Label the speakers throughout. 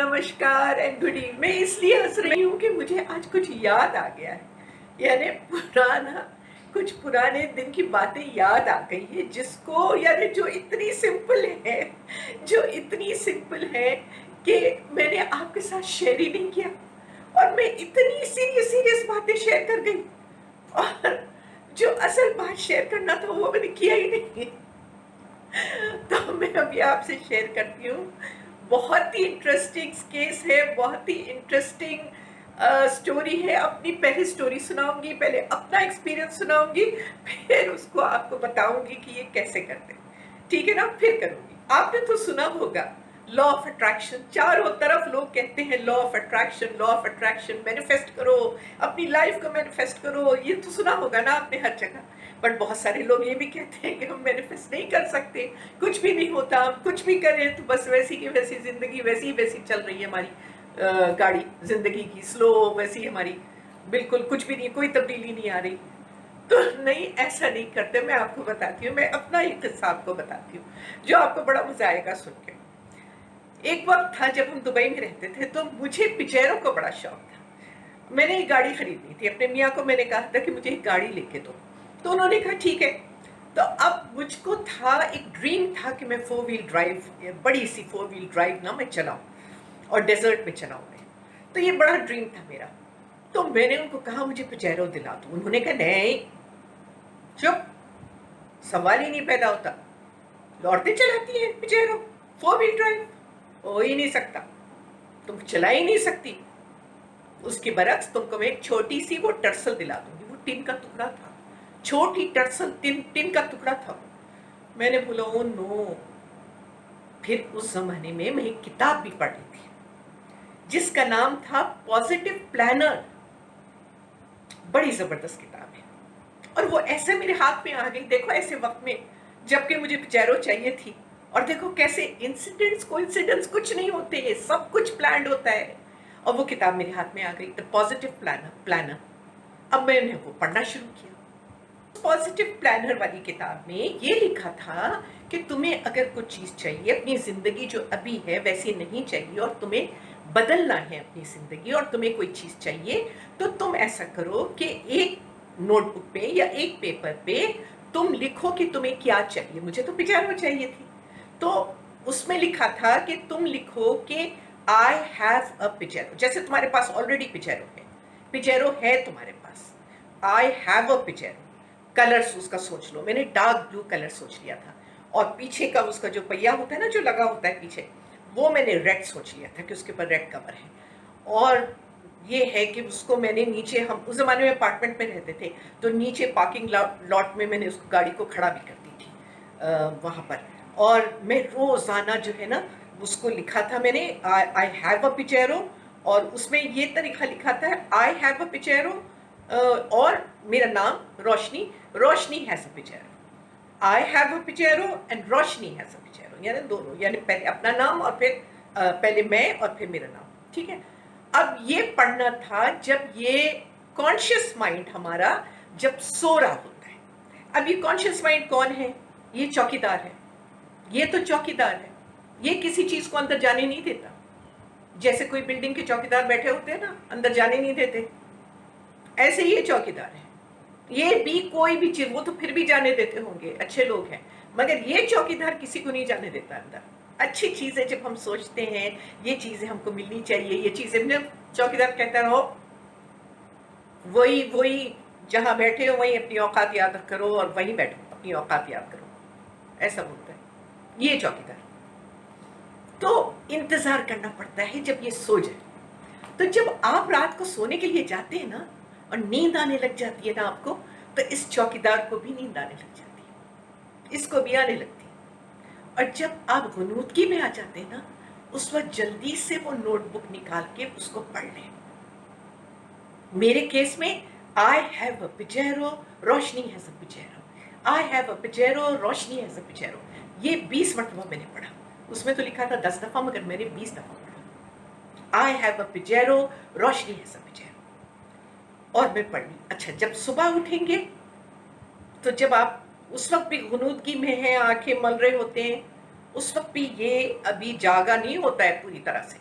Speaker 1: नमस्कार and good evening. मैं इसलिए हंस रही हूँ कि मुझे आज कुछ याद आ गया है, यानी कुछ पुराने दिन की बातें याद आ गई है, जिसको यानी जो इतनी सिंपल है, जो इतनी सिंपल है कि मैंने आपके साथ शेयर ही नहीं किया, और मैं इतनी सीरियस सीरियस बातें शेयर कर गई, और जो असल बात शेयर करना था वो मैंने किया ही नहीं। तो मैं अभी आपसे शेयर करती हूँ। बहुत ही इंटरेस्टिंग केस है, बहुत ही इंटरेस्टिंग स्टोरी है। अपनी पहली स्टोरी सुनाऊंगी, पहले अपना एक्सपीरियंस सुनाऊंगी, फिर उसको आपको बताऊंगी कि ये कैसे करते हैं। ठीक है ना? फिर करूंगी। आपने तो सुना होगा लॉ ऑफ अट्रैक्शन, चारों तरफ लोग कहते हैं law of attraction, law of attraction, manifest करो, अपनी लाइफ को मैनिफेस्ट करो। ये तो सुना होगा ना आपने हर जगह। बट बहुत सारे लोग ये भी कहते हैं कि हम मैनिफेस्ट नहीं कर सकते, कुछ भी नहीं होता, हम कुछ भी करें तो बस वैसी की वैसी जिंदगी वैसी वैसी चल रही है हमारी गाड़ी जिंदगी की, स्लो वैसी हमारी, बिल्कुल कुछ भी नहीं, कोई तब्दीली नहीं आ रही। तो नहीं, ऐसा नहीं करते। मैं आपको बताती हूँ, मैं अपना एक किस्सा आपको बताती हूँ जो आपको बड़ा मजा आएगा सुन के। एक वक्त था जब हम दुबई में रहते थे, तो मुझे पिजेरो को बड़ा शौक था। मैंने एक गाड़ी खरीदनी थी, अपने मियाँ को मैंने कहा था कि मुझे एक गाड़ी लेके दो, तो उन्होंने कहा ठीक है। तो अब मुझको था, एक ड्रीम था कि मैं 4 व्हील ड्राइव, बड़ी सी 4 व्हील ड्राइव ना मैं चलाऊं और डेजर्ट में चलाऊं मैं। तो ये बड़ा ड्रीम था मेरा। तो मैंने उनको कहा मुझे पिजेरो दिला दो। उन्होंने कहा नहीं, चुप, सवाल ही नहीं पैदा होता, औरतें चलाती हैं पिजेरो, 4 व्हील ड्राइव हो ही नहीं सकता, तुम चला ही नहीं सकती। उसके बरक्स तुमको मैं एक छोटी सी वो टर्सल दिला दूंगी। वो टिन का टुकड़ा था, छोटी टर्सल, टिन का टुकड़ा था। मैंने बोला ओ नो। फिर उस जमाने में मैं एक किताब भी पढ़ रही थी जिसका नाम था पॉजिटिव प्लानर। बड़ी जबरदस्त किताब है, और वो ऐसे मेरे हाथ में आ गई, देखो ऐसे वक्त में जबकि मुझे पिजेरो चाहिए थी। और देखो कैसे इंसिडेंट्स कोइंसिडेंस कुछ नहीं होते, सब कुछ प्लान्ड होता है। और वो किताब मेरे हाथ में आ गई, द पॉजिटिव प्लानर। अब मैंने वो पढ़ना शुरू किया। पॉजिटिव प्लानर वाली किताब में ये लिखा था कि तुम्हें अगर कुछ चीज चाहिए, अपनी जिंदगी जो अभी है वैसी नहीं चाहिए, और तुम्हें बदलना है अपनी जिंदगी, और तुम्हें कोई चीज चाहिए, तो तुम ऐसा करो कि एक नोटबुक पे या एक पेपर पे तुम लिखो कि तुम्हें क्या चाहिए। मुझे तो पिजारो चाहिए थी, तो उसमें लिखा था कि तुम लिखो कि आई हैव अ पिजेरो। जैसे तुम्हारे पास ऑलरेडी पिजेरो है तुम्हारे पास, आई हैव अ पिजेरो। कलर्स उसका सोच लो, मैंने डार्क ब्लू कलर सोच लिया था, और पीछे का उसका जो पहिया होता है ना, जो लगा होता है पीछे, वो मैंने रेड सोच लिया था कि उसके ऊपर रेड कवर है। और ये है कि उसको मैंने नीचे, हम उस जमाने में अपार्टमेंट में रहते थे, तो नीचे पार्किंग लॉट में मैंने उस गाड़ी को खड़ा भी कर दी थी वहाँ पर। और मैं रोजाना जो है ना उसको लिखा था मैंने, आई हैव अ पिजेरो, और उसमें ये तरीका लिखा था आई हैव अ पिजेरो, और मेरा नाम Roshni, Roshni has a Pajero. I have a Pajero and Roshni has a Pajero, यानी दोनों, यानी पहले अपना नाम और फिर पहले मैं और फिर मेरा नाम। ठीक है? अब ये पढ़ना था जब ये कॉन्शियस माइंड हमारा जब सो रहा होता है। अब ये कॉन्शियस माइंड कौन है? ये चौकीदार है। ये तो चौकीदार है, ये किसी चीज को अंदर जाने नहीं देता। जैसे कोई बिल्डिंग के चौकीदार बैठे होते हैं ना, अंदर जाने नहीं देते, ऐसे ही ये चौकीदार है। ये भी कोई भी चीज, वो तो फिर भी जाने देते होंगे, अच्छे लोग हैं, मगर ये चौकीदार किसी को नहीं जाने देता अंदर। अच्छी चीजें जब हम सोचते हैं ये चीजें हमको मिलनी चाहिए, ये चीजें, चौकीदार कहता रहो वही वही, जहां बैठे हो वहीं अपनी औकात याद करो और वहीं बैठो, अपनी औकात याद करो, ऐसा बोलता है ये चौकीदार। तो इंतजार करना पड़ता है जब ये सो जाए। तो जब आप रात को सोने के लिए जाते हैं ना, और नींद आने लग जाती है ना आपको, तो इस चौकीदार को भी नींद आने लग जाती है, इसको भी आने लगती है। और जब आप गुनूदगी में आ जाते हैं ना, उस वक्त जल्दी से वो नोटबुक निकाल के उसको पढ़ लें। मेरे केस में I have a Pajero, Roshni has a Pajero, I have a Pajero, Roshni has a Pajero. ये 20 मरतबा मैंने पढ़ा। उसमें तो लिखा था 10 दफा, मगर मैंने 20 दफा पढ़ा। आई have a Pajero, Roshni has a पिजेरो, और मैं पढ़ ली। अच्छा, जब सुबह उठेंगे, तो जब आप उस वक्त भी गुनूदगी में हैं, आंखें मल रहे होते हैं, उस वक्त भी ये अभी जागा नहीं होता है पूरी तरह से,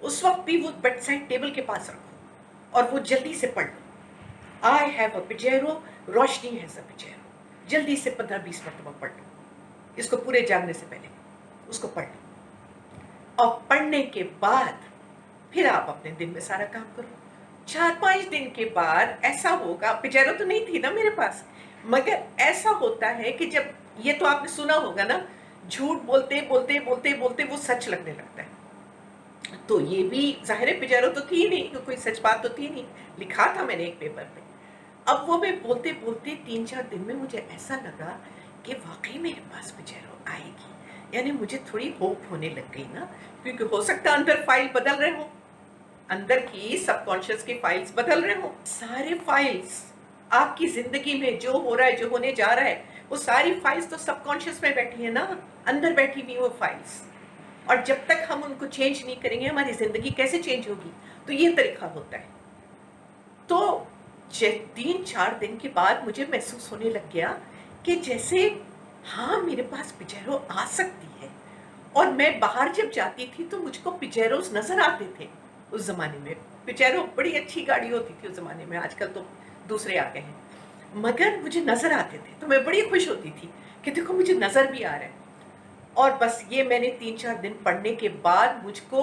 Speaker 1: उस वक्त भी वो बेड साइड टेबल के पास रखो और वो जल्दी से पढ़ लो, आई have a Pajero, Roshni has a पिजेरो, जल्दी से 15-20 मरतबा पढ़ लो इसको, पूरे जागने से पहले उसको पढ़ लो। और पढ़ने के बाद फिर आप अपने दिन में सारा काम करो। 4-5 दिन के बाद ऐसा होगा, पिजेरो तो नहीं थी ना मेरे पास, मगर ऐसा होता है कि जब, ये तो आपने सुना होगा ना, झूठ बोलते बोलते बोलते बोलते वो सच लगने लगता है। तो ये भी ज़ाहिर है पिजेरो तो थी ही नहीं, कोई सच बात तो थी नहीं, लिखा था मैंने एक पेपर पे। अब वो मैं बोलते बोलते 3-4 दिन में मुझे ऐसा लगा कि वाकई मेरे पास पिजेरो आएगी, यानी मुझे थोड़ी होप होने लग गई ना, क्योंकि हो सकता है अंदर फाइल बदल रहे हो, अंदर की सबकॉन्शियस की फाइल्स बदल रहे हो। सारे फाइल्स आपकी जिंदगी में जो हो रहा है, जो होने जा रहा है, वो सारी फाइल्स तो सबकॉन्शियस में बैठी है ना, अंदर बैठी हुई वो फाइल्स। और जब तक हम उनको चेंज नहीं करेंगे हमारी जिंदगी कैसे चेंज होगी? तो ये तरीका होता है। तो 3-4 दिन के बाद मुझे महसूस होने लग गया कि जैसे हाँ मेरे पास पिजेरो आ सकती है। और मैं बाहर जब जाती थी तो मुझको पिजेरोस नजर आते थे। उस जमाने में पिजेरो बड़ी अच्छी गाड़ी होती थी उस जमाने में, आजकल तो दूसरे आ गए हैं, मगर मुझे नजर आते थे तो मैं बड़ी खुश होती थी कि देखो मुझे नजर भी आ रहा है। और बस ये मैंने 3-4 दिन पढ़ने के बाद मुझको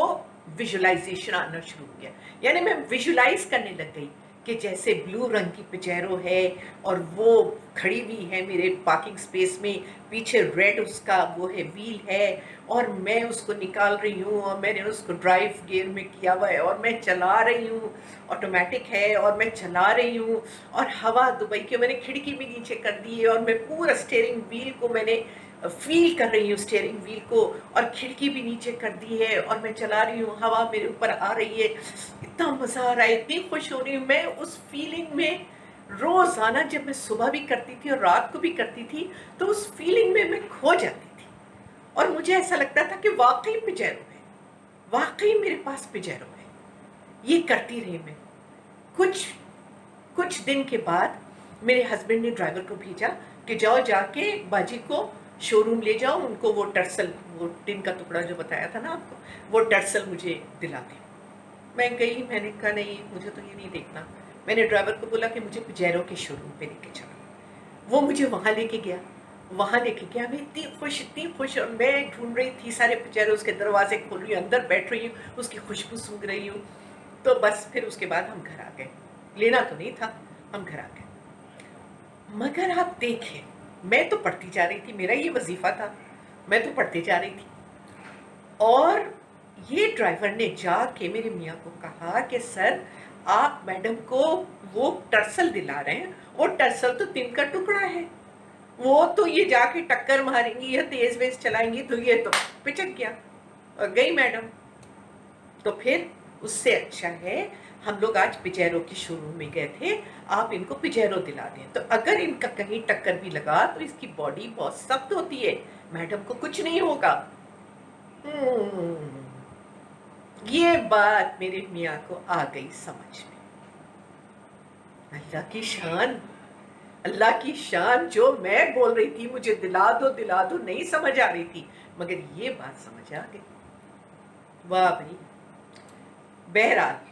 Speaker 1: विजुअलाइजेशन आना शुरू हो गया, यानी मैं विजुअलाइज करने लग गई कि जैसे ब्लू रंग की पिजेरो है और वो खड़ी हुई है मेरे पार्किंग स्पेस में, पीछे रेड उसका वो है व्हील है, और मैं उसको निकाल रही हूँ और मैंने उसको ड्राइव गियर में किया हुआ है और मैं चला रही हूँ, ऑटोमेटिक है और मैं चला रही हूँ, और हवा दुबई की मैंने खिड़की भी नीचे कर दी है और मैं पूरा स्टीयरिंग व्हील को मैंने फील कर रही हूँ, स्टीयरिंग व्हील को, और खिड़की भी नीचे कर दी है और मैं चला रही हूँ, हवा मेरे ऊपर आ रही है, इतना मजा आ रहा है, इतनी खुश हो रही हूँ मैं उस फीलिंग में। रोजाना जब मैं सुबह भी करती थी और रात को भी करती थी तो उस फीलिंग में मैं खो जाती थी और मुझे ऐसा लगता था कि वाकई पिजेरो है, वाकई मेरे पास पिजेरो है। ये करती रही मैं। कुछ कुछ दिन के बाद मेरे हस्बैंड ने ड्राइवर को भेजा कि जाओ जाके बाजी को शोरूम ले जाओ, उनको वो टर्सल, वो टिन का टुकड़ा जो बताया था ना आपको, वो टर्सल मुझे दिला दे। मैं गई, मैंने कहा नहीं मुझे तो ये नहीं देखना। मैंने ड्राइवर को बोला कि मुझे पिजेरो के शोरूम पे लेके चलो। वो मुझे वहाँ लेके गया, वहाँ लेके गया। मैं इतनी खुश, और मैं ढूंढ रही थी सारे पिजेरो, उसके दरवाजे खोल रही हूँ, अंदर बैठ रही हूँ, उसकी खुशबू सूंघ रही हूँ। तो बस फिर उसके बाद हम घर आ गए, लेना तो नहीं था, हम घर आ गए। मगर आप देखें, मैं तो पढ़ती जा रही थी, मेरा ये वजीफा था, मैं तो पढ़ती जा रही थी, और ये ड्राइवर ने जाके मेरे मियाँ को कहा कि सर आप मैडम को वो टर्सल दिला रहे हैं, वो टर्सल तो टिन का टुकड़ा है, वो तो ये जाके टक्कर मारेंगी या तेज वेज चलाएंगी तो ये तो पिचक गया और गई मैडम। तो फिर उससे अच्छा है हम लोग आज पिजेरो के शोरूम में गए थे, आप इनको पिजेरो दिला दें, तो अगर इनका कहीं टक्कर भी लगा तो इसकी बॉडी बहुत सख्त होती है, मैडम को कुछ नहीं होगा। ये बात मेरे मियाँ को आ गई समझ में। अल्लाह की शान, अल्लाह की शान, जो मैं बोल रही थी मुझे दिला दो नहीं समझ आ रही थी, मगर ये बात समझ आ गई। वाह भाई। बहरहाल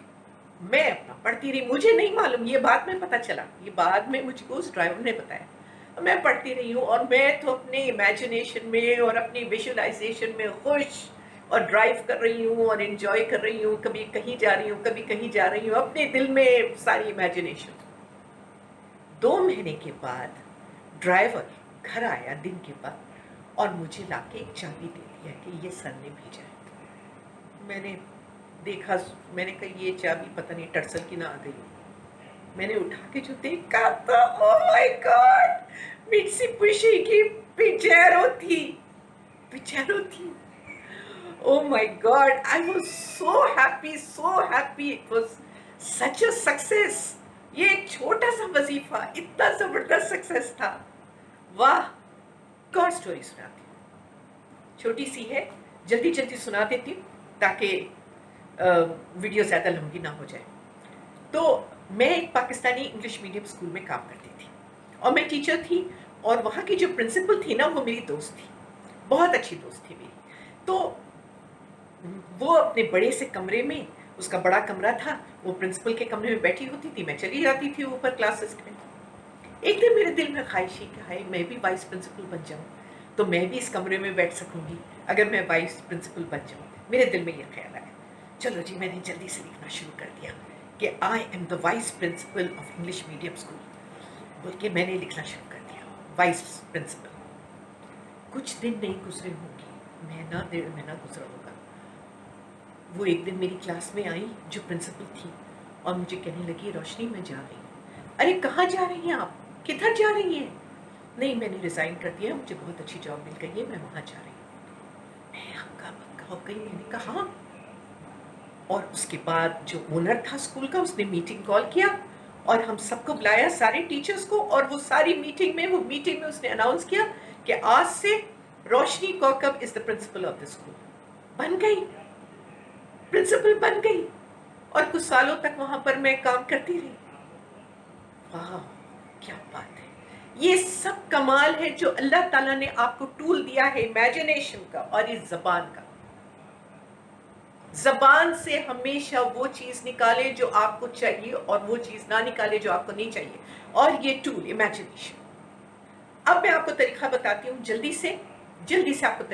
Speaker 1: मैं अपना पढ़ती रही, मुझे नहीं मालूम, ये बात में पता चला, ये बाद में मुझको उस ड्राइवर ने बताया। मैं पढ़ती रही हूँ और मैं तो अपने इमेजिनेशन में और अपनी विजुअलाइजेशन में खुश और ड्राइव कर रही हूँ और एंजॉय कर रही हूँ, कभी कहीं जा रही हूँ कभी कहीं जा रही हूँ, अपने दिल में सारी इमेजिनेशन। 2 महीने के बाद ड्राइवर घर आया दिन के बाद और मुझे लाके एक चाबी दे दिया कि ये सर ने भेजा है। मैंने देखा, मैंने कहा ये चाबी पता नहीं टर्सल की ना आ गई। मैंने उठा के जो देखा तो ओह माय गॉड, मित्सुबिशी की पिजेरो थी, पिजेरो थी। Oh my God, I was so happy, so happy, it was such a success. ये एक छोटा सा वजीफा इतना जबरदस्त सक्सेस था। वाह। गॉड स्टोरी सुनाती हूँ, छोटी सी है, जल्दी जल्दी सुना देती हूँ ताकि वीडियो ज़्यादा लंबी ना हो जाए। तो मैं एक पाकिस्तानी इंग्लिश मीडियम स्कूल में काम करती थी और मैं टीचर थी, और वहाँ की जो प्रिंसिपल थी ना वो मेरी दोस्त थी, बहुत अच्छी दोस्त थी मेरी। तो وہ اپنے بڑے سے کمرے میں، اس کا بڑا کمرہ تھا، وہ پرنسپل کے کمرے میں بیٹھی ہوتی تھی، میں چلی جاتی تھی اوپر کلاسز میں. ایک دن میرے دل میں خواہش ہے کہ ہائے میں بھی وائس پرنسپل بن جاؤں تو میں بھی اس کمرے میں بیٹھ سکوں گی اگر میں وائس پرنسپل بن جاؤں. میرے دل میں یہ خیال آیا. چلو جی میں نے جلدی سے لکھنا شروع کر دیا کہ I am the vice principle of English medium school بول کے میں نے لکھنا شروع کر دیا وائس پرنسپل. کچھ دن نہیں گزرے ہوں گے، مہینہ ڈیڑھ مہینہ گزرا ہوگا. وہ ایک دن میری کلاس میں آئی جو پرنسپل تھی اور مجھے کہنے لگی روشنی میں جا رہی ہوں. ارے کہاں جا رہی ہیں آپ؟ کدھر جا رہی ہیں؟ نہیں میں نے ریزائن کر دیا، مجھے بہت اچھی جاب مل گئی ہے، میں وہاں جا رہی ہوں. میں ہنگا بنگا ہو گئی. میں نے کہا. اور اس کے بعد جو اونر تھا اسکول کا اس نے میٹنگ کال کیا اور ہم سب کو بلایا، سارے ٹیچرز کو، اور وہ ساری میٹنگ میں اس نے اناؤنس کیا کہ آج سے روشنی کوکب از دا پرنسپل آف دا اسکول. بن گئی، پرنسپل بن گئی اور کچھ سالوں تک وہاں پر میں کام کرتی رہی. واہ کیا بات ہے. یہ سب کمال ہے جو اللہ تعالیٰ نے آپ کو ٹول دیا ہے امیجنیشن کا اور اس زبان کا. زبان سے ہمیشہ وہ چیز نکالے جو آپ کو چاہیے اور وہ چیز نہ نکالے جو آپ کو نہیں چاہیے. اور یہ ٹول امیجنیشن. اب میں آپ کو طریقہ بتاتی ہوں جلدی سے آپ کو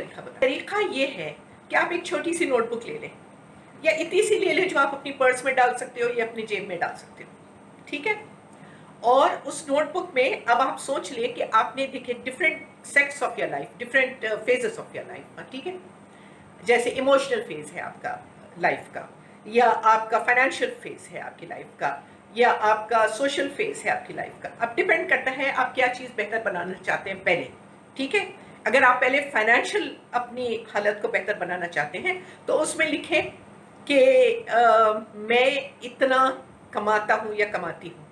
Speaker 1: طریقہ یہ ہے کہ آپ ایک چھوٹی سی نوٹ بک لے لیں یا اتنی سی لے لیں جو آپ اپنی پرس میں ڈال سکتے ہو یا اپنی جیب میں ڈال سکتے ہو. ٹھیک ہے. اور اس نوٹ بک میں اب آپ سوچ لیں کہ آپ نے دیکھے different sects of your life, different phases of your life. ٹھیک ہے. جیسے ایموشنل فیز ہے آپ کا لائف کا، یا آپ کا فائنینشیل فیز ہے آپ کی لائف کا، یا آپ کا سوشل فیز ہے آپ کی لائف کا. اب ڈپینڈ کرتا ہے آپ کیا چیز بہتر بنانا چاہتے ہیں پہلے. ٹھیک ہے. اگر آپ پہلے فائنینشیل اپنی حالت کو بہتر بنانا چاہتے ہیں تو اس میں لکھیں کہ میں اتنا کماتا ہوں یا کماتی ہوں.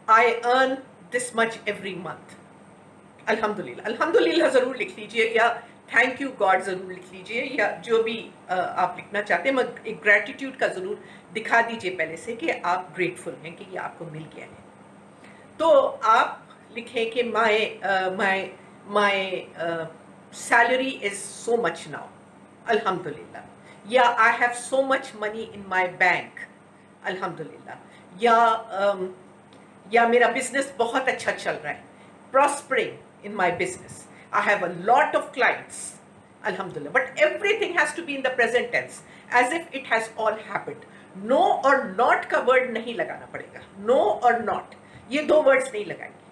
Speaker 1: I earn this much every month. الحمدللہ. الحمدللہ ضرور لکھ لیجئے یا تھینک یو گاڈ ضرور لکھ لیجئے یا جو بھی آپ لکھنا چاہتے ہیں. مگر ایک گریٹیٹیوڈ کا ضرور دکھا دیجئے پہلے سے کہ آپ گریٹفل ہیں کہ یہ آپ کو مل گیا ہے. تو آپ لکھیں کہ my salary is so much now. الحمدللہ. یا I have so much money in my bank. الحمدللہ. یا میرا بزنس بہت اچھا چل رہا ہے. Prospering in my business. I have a lot of clients. Alhamdulillah. But everything has to be in the present tense as if it has all happened. No or not کا word نہیں لگانا پڑے گا. No or not. یہ دو words نہیں لگائیں گے.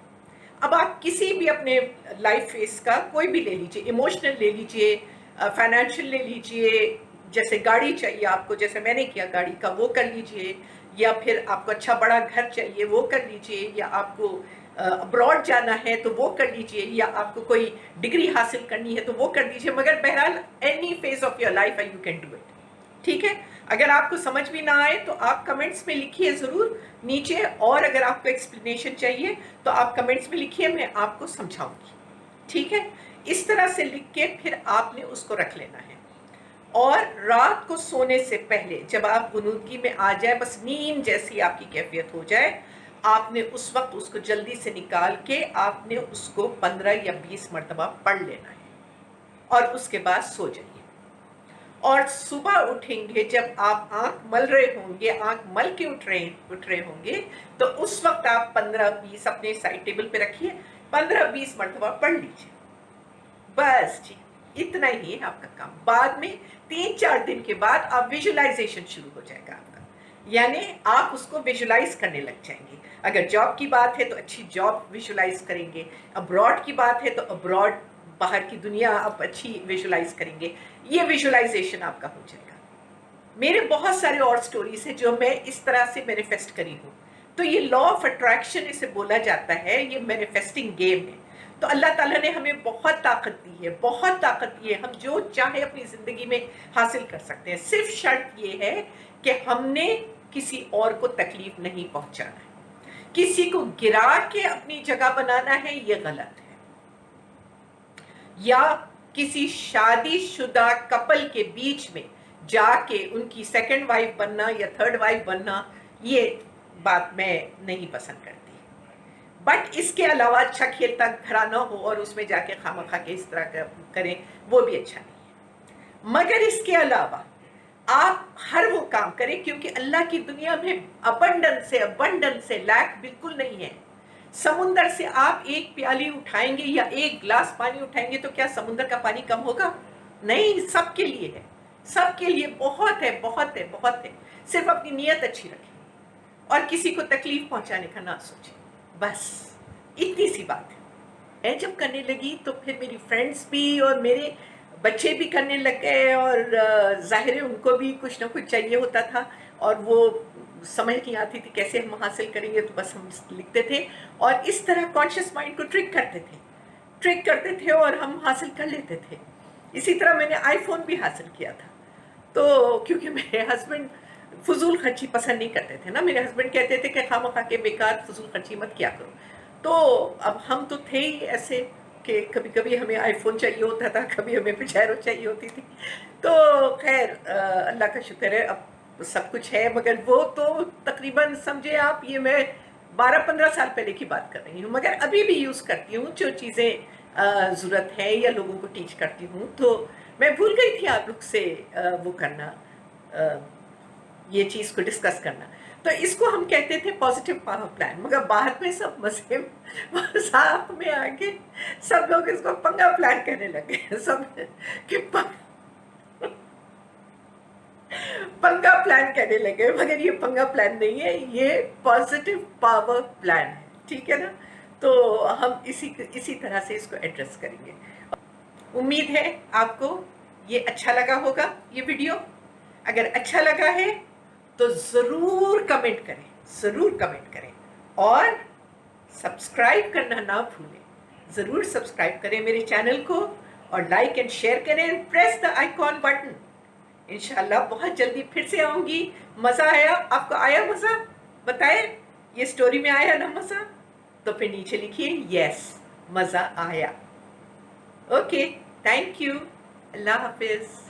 Speaker 1: اب آپ کسی بھی اپنے لائف فیس کا کوئی بھی لے لیجئے، ایموشنل لے لیجئے، فائنینشیل لے لیجئے، جیسے گاڑی چاہیے آپ کو جیسے میں نے کیا گاڑی کا وہ کر لیجئے، یا پھر آپ کو اچھا بڑا گھر چاہیے وہ کر لیجئے، یا آپ کو ابراڈ جانا ہے تو وہ کر لیجئے، یا آپ کو کوئی ڈگری حاصل کرنی ہے تو وہ کر دیجئے. مگر بہرحال any phase of your life you can do it. ٹھیک ہے. اگر آپ کو سمجھ بھی نہ آئے تو آپ کمنٹس میں لکھیے ضرور نیچے، اور اگر آپ کو ایکسپلینیشن چاہیے تو آپ کمنٹس میں لکھیے، میں آپ کو سمجھاؤں گی. ٹھیک ہے. اس طرح سے لکھ کے پھر آپ نے اس کو رکھ لینا ہے. اور رات کو سونے سے پہلے جب آپ غنودگی میں آ جائے، بس نیند جیسی آپ کی کیفیت ہو جائے، آپ نے اس وقت اس کو جلدی سے نکال کے آپ نے اس کو 15 یا 20 مرتبہ پڑھ لینا ہے اور اس کے بعد سو جائیے. اور صبح اٹھیں گے جب آپ آنکھ مل رہے ہوں گے، آنکھ مل کے اٹھ رہے ہوں گے، تو اس وقت آپ 15-20 اپنے سائڈ ٹیبل پہ رکھیے، 15-20 مرتبہ پڑھ لیجیے. بس جی اتنا ہی ہے آپ کا کام. بعد میں 3-4 دن کے بعد آپ ویژولائزیشن شروع ہو جائے گا آپ کا، یعنی آپ اس کو ویژولائز کرنے لگ جائیں گے. اگر جاب کی بات ہے تو اچھی جاب ویژولائز کریں گے، ابراڈ کی بات ہے تو ابراڈ باہر کی دنیا آپ اچھی ویژولائز کریں گے. یہ ویژولائزیشن آپ کا ہو جائے گا. میرے بہت سارے اور سٹوریز ہیں جو میں اس طرح سے مینیفیسٹ کری ہوں. تو یہ لا آف اٹریکشن اسے بولا جاتا ہے، یہ مینیفیسٹنگ گیم ہے. تو اللہ تعالیٰ نے ہمیں بہت طاقت دی ہے، بہت طاقت دی ہے. ہم جو چاہے اپنی زندگی میں حاصل کر سکتے ہیں. صرف شرط یہ ہے کہ ہم نے کسی اور کو تکلیف نہیں پہنچانا ہے، کسی کو گرا کے اپنی جگہ بنانا ہے، یہ غلط ہے. یا کسی شادی شدہ کپل کے بیچ میں جا کے ان کی سیکنڈ وائف بننا یا تھرڈ وائف بننا، یہ بات میں نہیں پسند کرتی. بٹ اس کے علاوہ اچھا کھیلتا گھرانہ ہو اور اس میں جا کے خواہ مخواہ کے اس طرح کریں، وہ بھی اچھا نہیں ہے. مگر اس کے علاوہ آپ ہر وہ کام کریں، کیونکہ اللہ کی دنیا میں ابنڈنس سے لیک بالکل نہیں ہے. سمندر سے آپ ایک پیالی اٹھائیں گے یا ایک گلاس پانی اٹھائیں گے تو کیا سمندر کا پانی کم ہوگا؟ نہیں، سب کے لیے ہے، سب کے لیے بہت ہے، بہت ہے، بہت ہے. صرف اپنی نیت اچھی رکھیں اور کسی کو تکلیف پہنچانے کا نہ سوچیں، بس اتنی سی بات ہے. میں جب کرنے لگی تو پھر میری فرینڈس بھی اور میرے بچے بھی کرنے لگ گئے، اور ظاہر ہے ان کو بھی کچھ نہ کچھ چاہیے ہوتا تھا، اور وہ سمجھ نہیں آتی تھی کیسے ہم حاصل کریں گے، تو بس ہم لکھتے تھے اور اس طرح کانشیس مائنڈ کو ٹرک کرتے تھے اور ہم حاصل کر لیتے تھے. اسی طرح میں نے آئی فون بھی حاصل کیا تھا، تو کیونکہ میرے ہسبینڈ فضول خرچی پسند نہیں کرتے تھے نا، میرے ہسبینڈ کہتے تھے کہ خواہ کے بیکار فضول خرچی مت کیا کرو. تو اب ہم تو تھے ہی ایسے کہ کبھی کبھی ہمیں آئی فون چاہیے ہوتا تھا، کبھی ہمیں پچیرو چاہیے ہوتی تھی. تو خیر اللہ کا شکر ہے اب سب کچھ ہے، مگر وہ تو تقریباً سمجھے آپ یہ میں 12-15 سال پہلے کی بات کر رہی ہوں، مگر ابھی بھی یوز کرتی ہوں جو چیزیں ضرورت ہے یا لوگوں کو ٹیچ کرتی ہوں. تو میں بھول گئی تھی آپ لوگ سے وہ کرنا، یہ چیز کو ڈسکس کرنا. تو اس کو ہم کہتے تھے پازیٹیو پاور پلان، مگر بعد میں سب مزے ساتھ میں آ کے سب لوگ اس کو پنگا پلان کہنے لگے، سب کہ پنگا پلان کہنے لگے، مگر یہ پنگا پلان نہیں ہے، یہ پازیٹیو پاور پلان ہے، ٹھیک ہے نا. تو ہم اسی طرح سے اس کو ایڈریس کریں گے. امید ہے آپ کو یہ اچھا لگا ہوگا یہ ویڈیو. اگر اچھا لگا ہے تو ضرور کمنٹ کریں اور سبسکرائب کرنا نہ بھولیں. ضرور سبسکرائب کریں میرے چینل کو اور لائک اینڈ شیئر کریں. Press the icon button. انشاءاللہ بہت جلدی پھر سے آؤں گی. مزہ آیا؟ آپ کو آیا مزہ؟ بتائیں، یہ سٹوری میں آیا نا مزہ؟ تو پھر نیچے لکھیے یس مزہ آیا. اوکے، تھینک یو، اللہ حافظ.